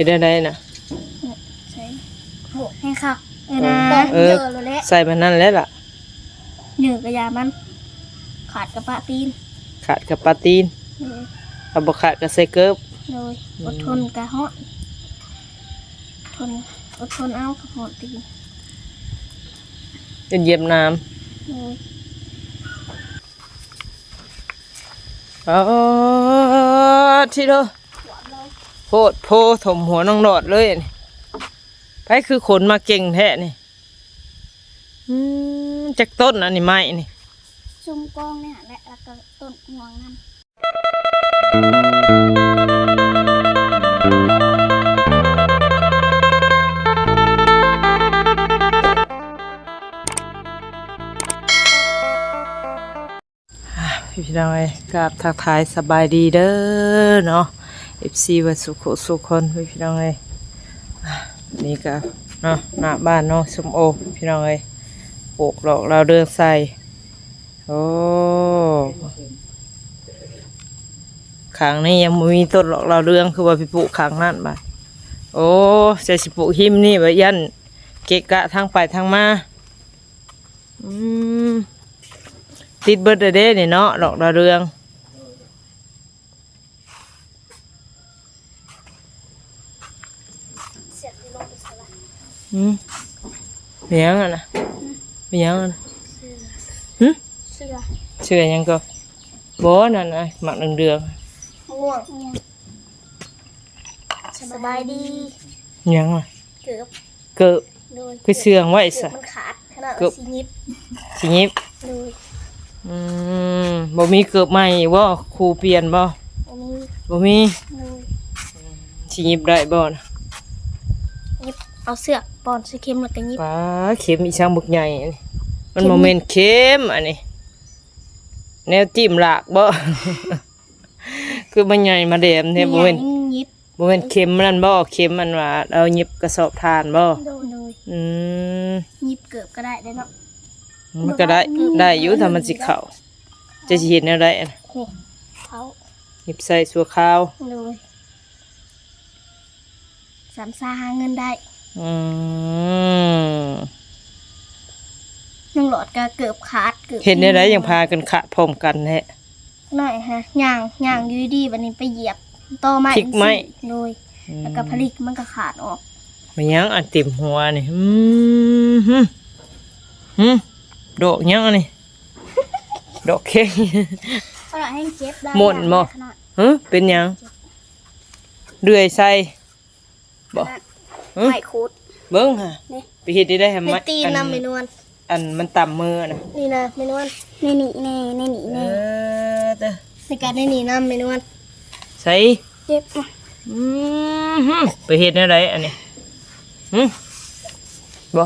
ฮ็ดได้น่ะใส่โหให้ค่ะนะใส่มันนั่นแล้วล่ะเหนือกระยามันขาดกระปะตีนขาดกับปลาตีนเอาบ่ขาดกับใส่เกิบโดยอดทนกะฮอดอดทนเอากระหอดตีนเป็นเย็บน้ำที่เด้อโพดโพถมหัวน้องดอดเลยไผคือขนมาเก่งแท้นี่จักต้นอันนี้ไม้นี่ซุ่มกองเนี่ยและแล้วก็ต้นงวงนั่นพี่น้องกับทักทายสบายดีเด้อเนาะ FC วัดสุขสุขคนพี่น้องนี่ก็เนาะหน้าบ้านเนาะสมโอพี่น้องปลูกดอกเราเรืองใส่โอ้ขางนี้ยังมีต้นดอกเราเรืองคือว่าไปปลูกขางนั่นบ่โอ้จะสิปลูกหิมนี่ไว้ยันเกะกะทางไปทางมาติดเบิดเด้นี่เนาะดอกดาวเรืองเป็นยังอ่ะนะเป็นยังอ่ะเชื่อยังก็บ่นั่นนะหมักเดืองง่วงสบายดียังอ่ะเกือบคือเชื่องไว้ซะมันขาดขนาดสิยิบบ่มีเกือบใหม่บ่ครูเปลี่ยนบ่บ่มีสิยิบได้บ่นะยิบเอาเสือกปอนใส่เข็มแล้วก็ยิบป้าเข็มอีช่างบึกใหญ่มันโมเมนต์เข็มอันนี้แนวจิ้มหลากบ่คือมันใหญ่มาเดมเนี่ยโมเมนต์เข็มนั่นบ่เข็มมันว่าเอายิบกระสอบทานบ่ยิบเกือบก็ได้เนาะมันก็ได้อยู่ถ้ามันสิเข้าจะสิเห็นแนวใดอันเขาหยิบใส่สัวข้าวเลยสามซาหาเงินได้ยังหลอดก็เกือบขาดเห็นได้ยังพากันขะพร้อมกันแฮะหน่อยฮะย่างอยู่ดีวันนี้ไปเหยียบต่อไม้พลิกไม้เลยแล้วก็ผลิกมันก็ขาดออกมันยังอันติ่มหัวนี่ดอกยังนี่ดอกเค้กขนาดให้เจ็บได้หมดบ่เป็นยังเดือยใส่บ่ไม่คูดเบิ้งฮะไปเฮ็ดได้ทำไมตีนำเมนวนอันมันต่ำมือนะนี่นะเมนวนในการในนี่นำเมนวนใส่เจ็บไปเฮ็ดอะไรอันนี้บ่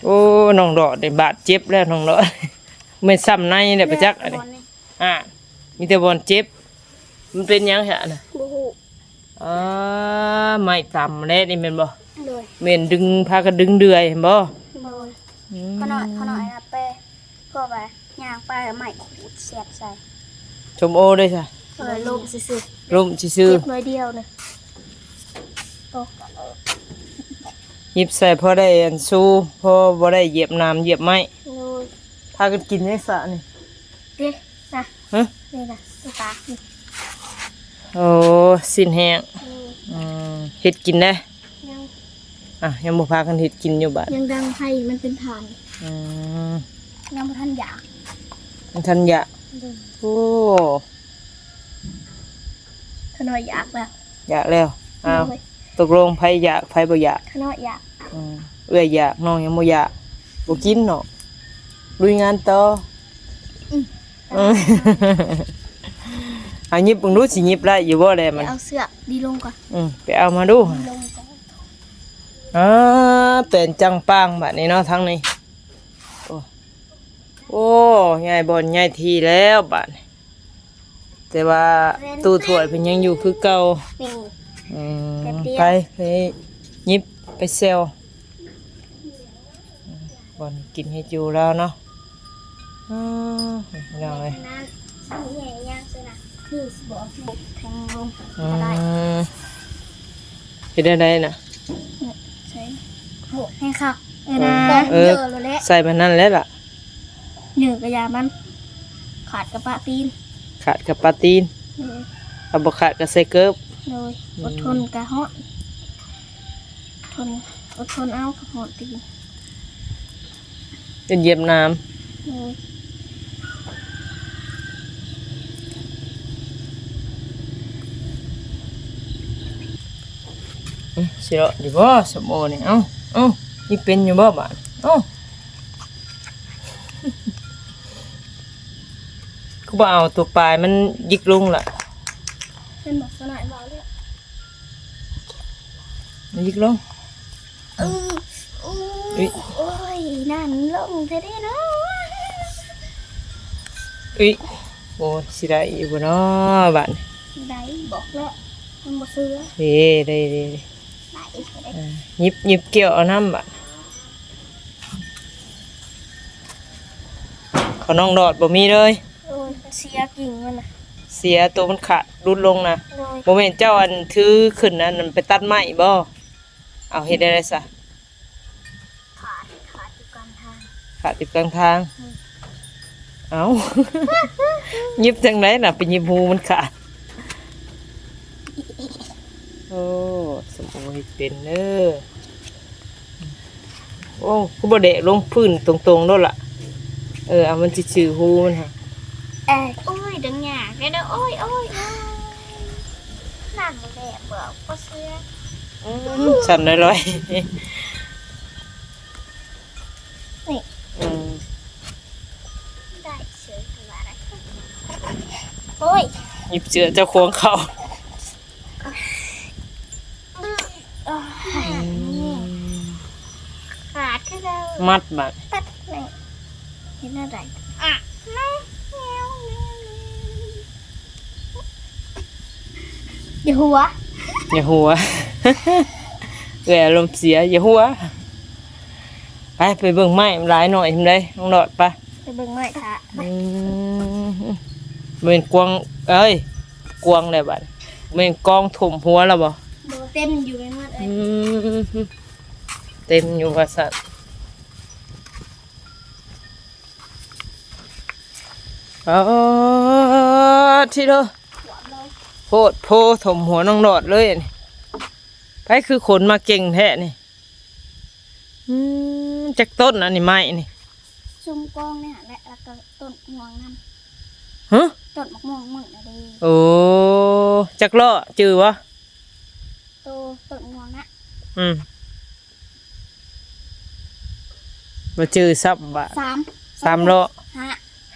โอ้น้องดอดได้บาดเจ็บแล้วน้องดอดไม่ซ้ำในเนี่ยไปจักอันนี้มีแต่บอลเจ็บมันเป็นยังไงนะไม่ต่ำเลยนี่เป็นบ่เมนดึงพากันดึงเดือยเห็นบ่ขน่อยนะเป้ก็ไปย่างไปใหม่ขูดเสียบใส่ชมโอด้วยค่ะลมซื่อลมซื่อเก็บน้อยเดียวนะหยิบใส่พอได้อันสู้พอบ่ได้เหยียบน้ำเหยียบไม้พากันกินในสระนี่นี่นะนี่นะตาโอ้สิ้นแห้งเห็ดกินได้ยังบ่พากันเห็ดกินอยู่บ้านยังดังไฟมันเป็นฐานยังบ่ทันอยากโอ้ขน่อยอยากแล้วอยากแล้วตกลงไผอยากไผบ่อยากขน่อยอยากอยากน้องยังบ่อยากบ่กินเนาะลุยงานต่ออันนี้ปุ่งรู้สิยิบได้อยู่บ่เลยมันเอาเสื้อดีลงก่อนไปเอามาดูเป็นจังปังแบบนี้เนาะทั้งนี้โอ้ใหญ่บอลใหญ่ทีแล้วบ้านแต่ว่าตู้ถ้วยเป็นยังอยู่คือเก่าไปยิบไปเซลบอลกินให้จูแล้วเนาะยังไงนี่บอกแทงลงก็ได้ ฮ็ดได้ได้น่ะ ใช่โหให้ค่ะนะ เอ เย อ อะเลยแหละ ใส่มันนั่นแล้วล่ะ เหนือกระยามัน ขาดกระปะตีน ขาดกับปลาตีน เลย เอาบ่ขาดกับใส่เกิบ เลยอดทนกะเหาะอดทนเอากระเหาะตีน เป็นเหยียบน้ำ เลย สิเลาะอยู่บ่สมโอนี่เอ้านี่เป็นอยู่บ่บาดกูบ่เอาตัวปลายมันยิกลงล่ะ เป็นบอกสนายบอกเลย มันยิกลง อู้ อุ๊ย โอ้ยนั่นลงเท่ได้เนาะ อุ้ยโอ้สิได้อยู่บ่เนาะบาด ได้บอกแล้วมันบ่ซื้อ เด้ได้ ได้ หยิบเกี่ยวเอาน้ำบาดเขาน้องดอดบ่มีเลย โอ้ยเสียกิ่งมันนะ เสียตัวมันขาดรุดลงนะ โดย บ่แม่นเจ้าอันถือขึ้นนั้นมันไปตัดไม้บ่เอาเฮ็ดได้ซะ ขาดอยู่กลางทาง ขาดอยู่กลางทาง เอา หยิบจังไดน่ะไปหยิบหูมันขาดโอ้สมมุติเป็นเด้อโอ้กูบ่ได้ลงพื้นตรงๆโดดล่ะเอามันสิชื่อหูมันฮะ โอ้ยดังหยาแกเด้อโอ้ยนั่นบ่แดดบ่ก็เสื้อ ฉันน้อย นี่ ๆอืม ได้เสื้อขึ้นมาได้โอ้ย หยิบเสื้อเจ้าของเขา ขาดคือเรา มัดบัด ตัดนี่เห็นอะไรอย่าหัว อย่าหัว อารมณ์เสียอย่าหัวไปเบิ่งไม้มันหลายหน่อยทำได้น้องดอดไป ไปเบิ่งไม้ค่ะ เป็นกวางกวางได้บัดเป็นกองถมหัวแล้วบ่ เต็มอยู่ในมือเอ้ย เต็มอยู่ว่าสัตว์ที่เด้อโพดโพถมหัวน้องดอดเลยนี่ไปคือขนมาเก่งแท้นี่จักต้นอันนี้ไม้นี่ ซุ่มกองเนี่ยและแล้วก็ต้นม่วงนั่น ฮะ ต้นมะม่วงมึงนะดี โอ้จักล้อจือวะ ต้นม่วงนะ มาจือซับบ่ 3 ล้อ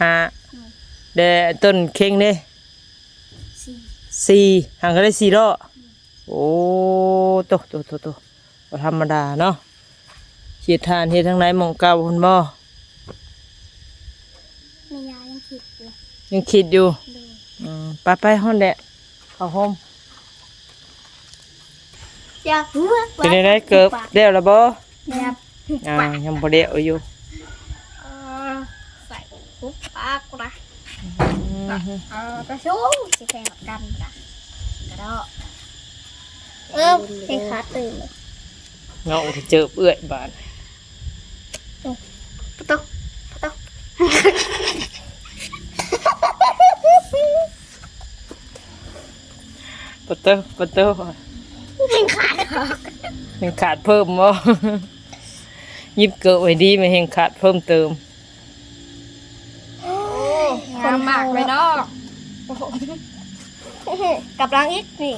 ห้า 5เด้ต้นเข่งเด้ สี่ 4ห่างก็ได้4 ล้อโอ้โตบ่ธรรมดาเนาะเฮ็ดทานเฮ็ดทางไหนหม่องเก่าพุ่นบ่ มียายังคิดอยู่ ยังคิดอยู่ ดู ไปฮ้อนแดดเข้าห้อง อยากหัว เป็นได้เกิบแล้วล่ะบ่ อยาก ยังบ่ได้อยู่ ใส่คุกปากกูนะกระชูสิแข่งกันนะกระโดดให้ขาตื่นเลย เงาที่เจอเอื้อยบาด ปุ๊บปุ๊บ ปะเตอ ให้ขาดออก ยังขาดเพิ่มบ่ ยิบเกิดไว้ดีมันยังขาดเพิ่มเติม คนหมากเลยเนาะกับรังอีกนี่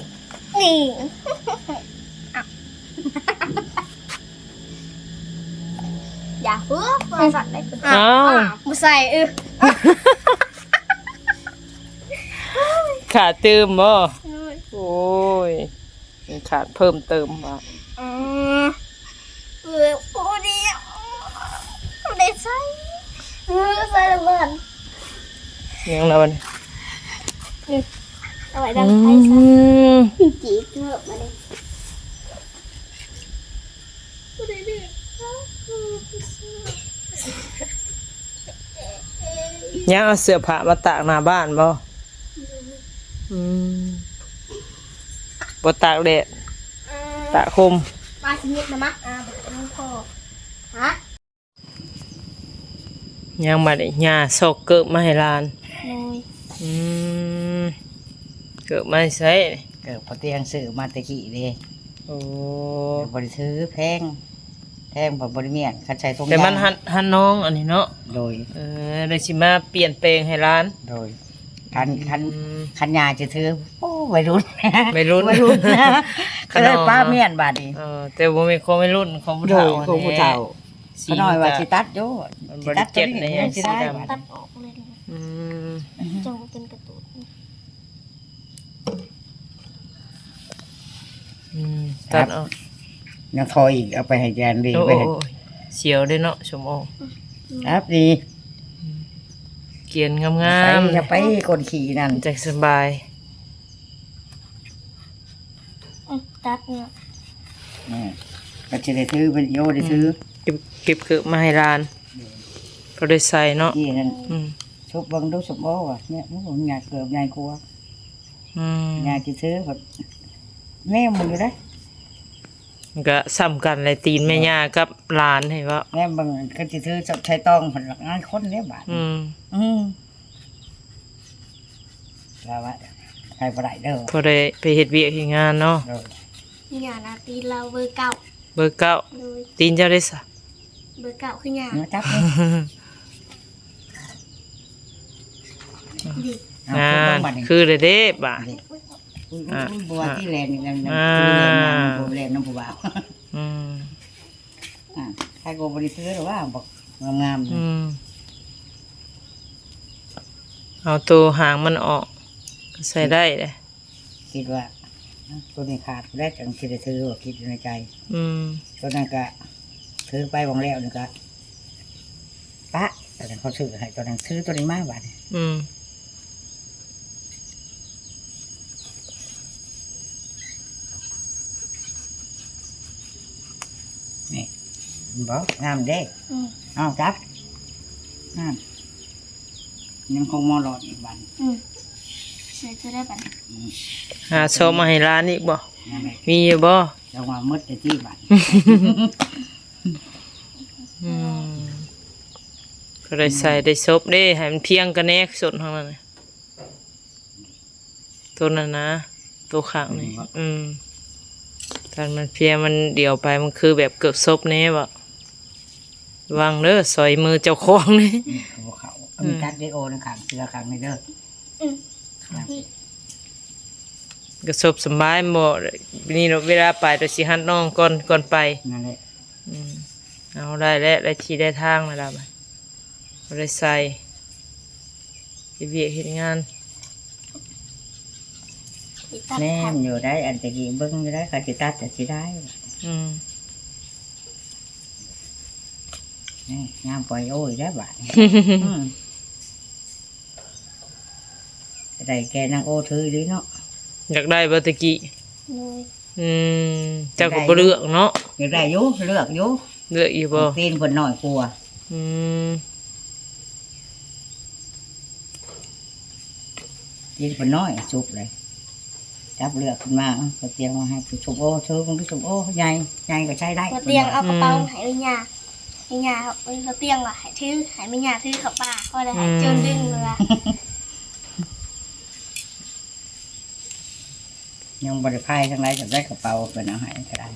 อย่าเพิ่งใส่ได้เป็นมาใส่ขาดเติมบ่โอ้ยยังขาดเพิ่มเติมบ่ โอ้ดีได้ใส่ใส่ระเบิด ยังแล้วบัดนี้ เอาไว้ดังไฟซะจีบเถอะมาเลย ยังเอาเสื้อผ้ามาตากหน้าบ้านบ่บ่ตากแดด ตะคม ปลาสิเม็ดนะมะเบิดน้องพ่อฮะ ยังมาได้หญ้าซอกเกิบมาให้หลาน โอ้ย อืมเกิบมาให้ใช้ เกิดพอเตียงซื้อมาแตะกี้เด้ โอ้ บริซื้อแพงพอบริเมียนคันใช้ทง แต่มัน ยาง หันน้องอันนี้เนาะ โดย ได้สิมาเปลี่ยนแปลงให้หลาน โดยคัน อืม คันยาจะถือโอ้วัยรุ่น วัยรุ่น วัยรุ่นนะ ข ก็ น เล ม ยป้าเมียนบาดนี้ แต่บ่มีคนวัยรุ่นของผู้ โด เฒ่าย ของผู้เฒ่า สี เขาน้อยว่าสิตัดโย มัน สิ บ่ ตั ได้เจ็บ ตัว ใน นี้ แฮง สิ สี ได้ ดำ บาด ตัด นี้ ออกเลย อืม จังเป็นกระตุ้น ตัดออก ยังทอยอีกเอาไปให้แจนดี โอ้ ไปให้ เสียวได้เนาะชมโอ ครับดี เกียนงา ไป ม จะไปกดขี่นั่น ๆใจสบาย ตัดเนี่ย ก็จะได้ถือเป็นโยได้ถือ เก็บเกิดมาให้ร้านก็ได้ใส่เนาะ ที่นั่น อืม ชุบเบังดูสมโอ้ว่ะเนี่ยมันอยากเกิดใหญ่กลัว อืม อยากจะถือแบบแม่มึงอยู่ได้ มันก็ซ้ำกันเลยตีนแม่ย่ากับหลานให้ว่า แม่บังก็จะถือใช้ตองผลงานคนเนี้ยบาท อืม แล้วว่าใครบ่ได้เด้อ พอได้ไปเฮ็ดเวียกเฮ็ดงานเนาะ เด้อ เนี่ยนะตีเราเบอร์เก่า เบอร์เก้า โดย ตีนเจ้าได้ซะ เบอร์เก่าคือหยา เนื้อจับนี่ ดิ เอา งา ขึ้นเบิ่ น งบัดนี้ คือได้เด้บ่า อุ้ยบัวที่แลนนี่นั่น อ่า คือแลนงานบัวแลนน้ำผู้บ่าว อืม ใครก็บริซื้อหรือว่าบอกงาม อืมเอาตัวหางมันออกก็ใส่ได้เลย ๆคิดว่าตัวนี้ขาดได้จังคิดได้ซื้อว่าคิดอยู่ในใจ อืม ตัวนั้นก็ซื้อไปวางแล้วนี่ก็ปะแต่นั้นเขาซื้อให้ตัวนั้นซื้อตัวนี้มากบาท อืม นี่บอกงามเด้ อืม เอาจับงามยังคงมอหลอดอีกวัน ใส่ตัวได้ปะ หาโซมมาให้ร้านอีกบ่ นั่นแหละ มีอยู่บ่ จะว่ามืดแต่ที่บัน อืมก็ได้ใส่ได้ซบเด้ให้มันเพียงกันแน่ส่วนข้างนั้นน่ะตัวนั้นนะตัวข้างนี่ถ้ามันเพียงมันเดี่ยวไปมันคือแบบเกือบซบแน่บ่วางเด้อซอยมือเจ้าของนี่ เขาบอกเขามีตัดไดโอนะขังเสือขังในเด้อ พี่ ก็ซบสบายบ่นี่เวลาไปตัวสิหัดน้องก่อนไป นั่นแหละ เอาได้แล้วได้ที่ได้ทางแล้วล่ะบัดบ่ได้ใส่เฮ็ดเวียกเฮ็ดงาน ตัด แม่ ทัน อยู่ได้อันตะกี้เบิ้งอยู่ได้เขาสิตัดแต่สิได้ อืม นี่งามปล่อยโอ้ยได้บาทได้แกนางโอถือดีเนาะ อยากได้บ่ตะกี้ เลย อืมเจ้าก็บ่เลือกเนาะ อยากได้อยู่เลือกอยู่ เลือกอยู่บ่ ตีนคนหน่อยกลัว อืม ตีนคนน้อยสุกเลยจับเลือกขึ้นมาก็เตียงมาให้สุกโอถือมันก็สุกโอใหญ่ใหญ่ก็ใช้ได้ เราเตียงเอากระเป๋าหายไปหยาให้หยาเราเตียงว่ะหายถือหายไม่หยาถือเขาป่าก็เลยหายจนดึงเลยว่ะ ยังบริพายทั้งไรจะได้กระเป๋าเป็นเอาให้ก็ได้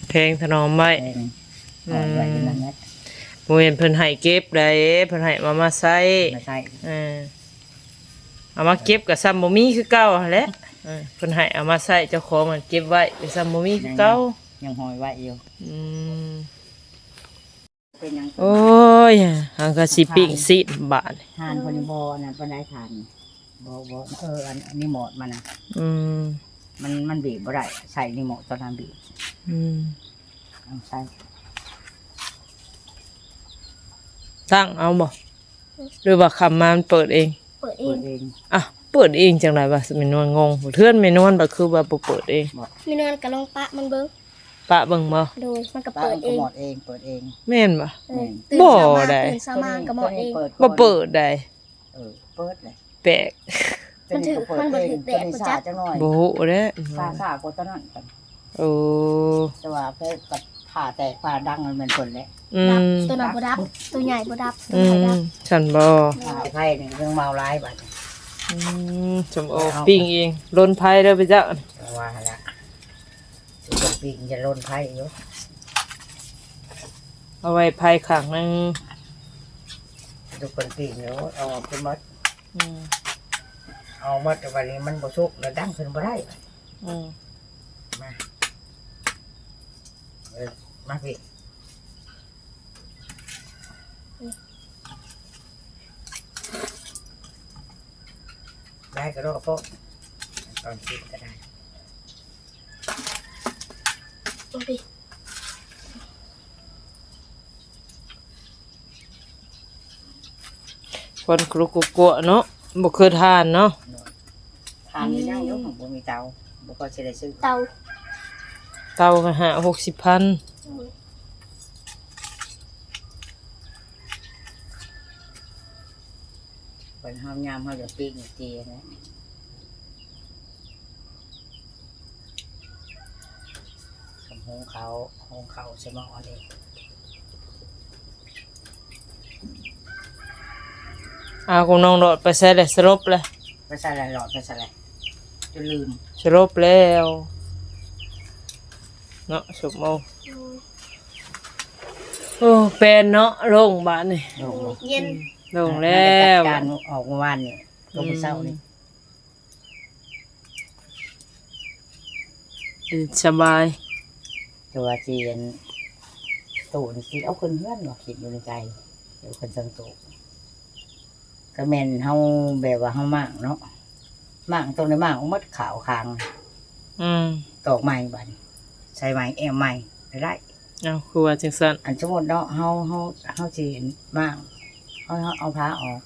เพลงถนอมไว้ เองหอยไว้ที่นั่นแหละ บ่เห็นเพิ่นให้เก็บได้เพิ่นให้มาใส่ ไม่ใช่ เออเอามาเก็บก็ซ้ำบ่มีคือเก่าหั่นแหละเพิ่นให้เอามาใส่เจ้าของมันเก็บไว้ก็ซ้ำบ่มีคือเก่า ยังหอยไว้อยู่ อืม เป็นยัง โอ้ยหังก็สิปิ้งสิบาท ทานคนบอนะเป็นไรทานบอันนี้หมดมันนะ อืม มันบีบบ่ได้ใส่นี่หมดตอนนั้นบีบ อืม เอาใส่ ตั้งเอาบ่หรือว่าคำมามันเปิดเอง เปิดเอ เปิ ง ดเอง อ่ะเปิดเองจังไรวะแม่นวลงงเทื่อนแม่นวลบ่คือว่าบ่เปิดเอง มีนอนกับลงปะมันเบิ้ง ปะเบิ่งบ่ โดยมันก็ ป้า เปิด มัน เอ ก็ ง หมดเองเปิดเอง แม่นบ่ ตื่น บ่ เช้ามา ได้ ตื่นเช้ามาก็หมดเอง บ่เปิดได้ เปิดเลย แปลก มันถือมันบ่ถือแดด ตัวนี้ บ่ ซา จัก จังหน่อย บ่ฮู้เด้ ซากว่าตอนนั้นกัน โอ้ แต่ว่าไปกับผ่าแตกผ่าดังมันเป็นคนแหละ อื ดับ ม ตัวนั้นบ่ดับตัวใหญ่บ่ดับตัว อื ใหญ่ดั ม บ ฉันบ่ ผ่าไผ่นี่เรื่องเมาร้ายบัด สมโอปิ้งเองล้นไผ่เด้อไปเจ้า ว่าละสุกปีกจะล้นไผ่อยู่ เอาไว้ไผ่ข้างนึง ทุกคนปีกอยู่เอาออกขึ้นมัด อืม เอามัดแต่วันนี้มันบ่สุกแล้วดังขึ้นบ่ได้ อืม มามาพี่ได้ก็รอพวกตอนกินก็ได้ โอ้ย คนกรุกกลัวเนาะบ่เคยทานเนาะ ทานไม่ได้ยกของบ่มีเตาบ่ก็สิได้ซื้อ เตา เตาก็หา60,000 คนห้ามยามเฮาจะปิ้งเจีนะสมหงเขาใช่ไหมอ๋อเด็ก เอาของน้องดอดไปใส่เลยสลบเลย ไปใส่อะไรหลอดไปใส่อะไรจะลืม สลบแล้วเนาะสมโอโอ้เป็นเนาะโล่งบ้านนี่ ลง เย็น โล่งแล้ว การออกเมื่อวานนี่ลงไปเศร้านี่ สบาย ตัวเจียนตูนคิดเอาคนเพื่อนหรอคิดอยู่ในใจเดี๋ยวคนสังตูก็แม่นเฮาแบบว่าเฮามากเนาะมากตรงในมากมัดขาวคาง อืม ตอกใหม่บัดใส่ใหม่แอมใหม่ได้ เอาคือว่าจังซั่น อันสมมุติเนาะเฮาสิเห็นมากเฮาเอาผ้าออก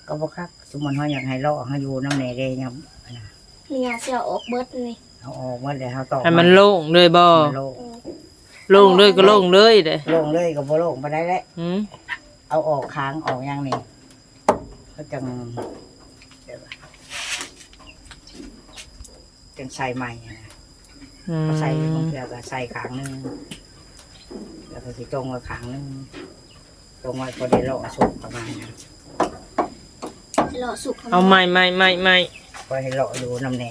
ก็บ่คักสมมุติเฮาอยากให้เลาะเฮาอยู่น้ำแหน่เด้ยำอันน่ะ เนี่ยเสียออกเบิดนี่ เอาออกหมดแล้วเฮาตอก ให้มันโล่งเลยบ่ มันโล่ง โล่งเลยก็โล่งเลยเด้ โล่งเลยก็บ่โล่งปานใดแหละ อืม เอาออกค้างออกอย่างนี้ก็จังเดี๋ยวก่อนจังใส่ใหม่นะ อืม ก็ใส่บางเทื่อก็ใส่ขางหนึงแล้วก็สิจงไว้ขางหนึงจงไว้พอได้เลาะสุกประมาณนั้น รอสุก เอาใหม่พอให้เลาะอยู่น้ำแหน่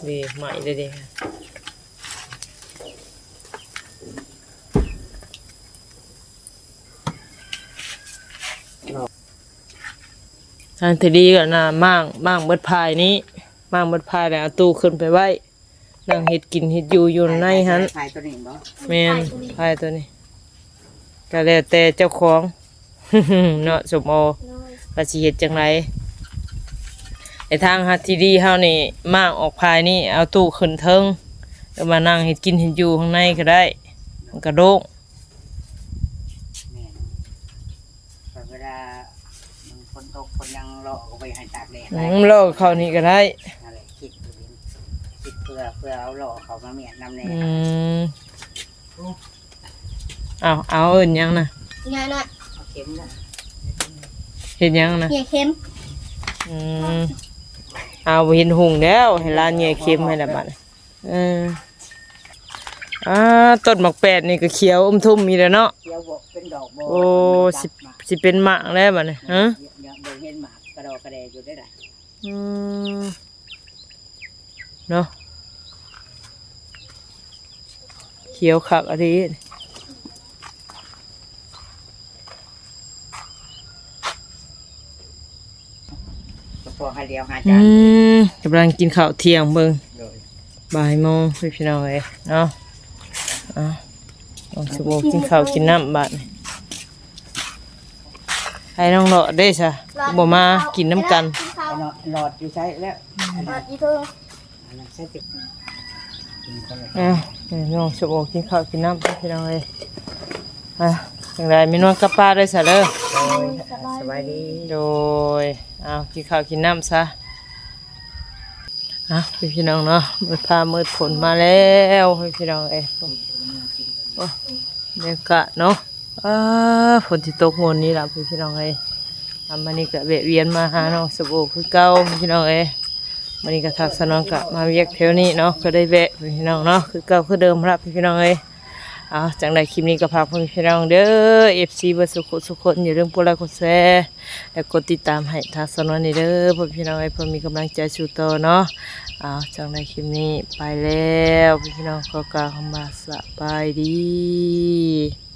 ดีใหม่เลยดิทางที่ดีก็น่ะมั่งเบิดพายนี้มั่งเบิดพายแล้วเอาตู้ขึ้นไปไว้นั่งเฮ็ดกินเฮ็ดอยู่ในหัน ใส่ตัวนี้บ่ แม่นพายตัวนี้ก็แล้วแต่เจ้าของ เนาะสมโอว่าสิเฮ็ดจังไดไอ้ทางหัดที่ดีเฮานี่มั่งออกพายนี่เอาตู้ขึ้นเทิงแล้วมานั่งเฮ็ดกินเฮ็ดอยู่ข้างในก็ได้มันก็โด่ง แม่นแต่เวลามันฝนตกฝนยังเลาะก็ไปให้ตากแดดได้ ลอกเข้านี่ก็ได้ นั่นแหละคิดอยู่นี่คิดเพื่อเอาเลาะเขามาเมียนน้ำแหน่ อืมเอาเอิ้นหยังน่ะ ง่ายหน่อย เอาเข็มละ เฮ็ดหยังน่ะ เหี่ยเค็ม อืมเอาบ่เห็นหุงแล้วให้ร้านแย่เค็มให้ละบัดต้นหมากแปดนี่ก็เขียวอมทุ่มมีแล้วเนาะ เกี่ยวบ่เป็นดอกบ่ โอ้สิเป็นหมากแล้วบัดนี้ฮะ เดี๋ยวเห็นหมากกระดอกกระแดอยู่ได้ล่ะ อืมเนาะเขียวคักอะดี ก็พอให้เดียวหา อื จาน กำลังกินข้าวเที่ยงเบิ่ง โดย บ่ายโมงพี่น้องเอ้ยเนาะต้องสบกินข้าวกินน้ำบัดนี้ให้น้องเลาะได้ซะบ่มากินน้ำกัน หลอดอยู่ใช้แล้ว หลอดอยู่เทิง อันนั้นใช้ติดกินคนละ ให้น้องสบกินข้าวกินน้ำพี่น้องเอ้ยจังไดมีนวลกับป้าได้ซะเด้อ โดยสบายดี โดยกินข้าวกินน้ำซะพี่น้องเนาะมืดพามืดฝนมาแล้วพี่น้องเอ้ยโอ้บรรยากาศเนาะฝนที่ตกหมดนี้ล่ะพี่น้องเอ้ยทำมานี่ก็แวะเวียนมาหาน้องสบู่คือเก่าพี่น้องเอ้ย วันนี้ก็ทักสนองกะมาเวียกแถวนี้เนาะก็ได้แวะพี่น้องเนาะคือเก่าคือเดิมครับพี่น้องเอ้ยเอาจังใดคลิปนี้ก็พากพี่น้องเด้อ FC เบ่สุขคนอย่าลืมกดไลค์กดแชร์และกดติดตามให้ทักสนองนี่เด้อเพื่อพี่น้องเอ้ยเพื่อมีกำลังใจสู้ต่อเนาะเอาจังใดคลิปนี้ไปแล้วพี่น้องก็กล่าวคำว่าสบายดี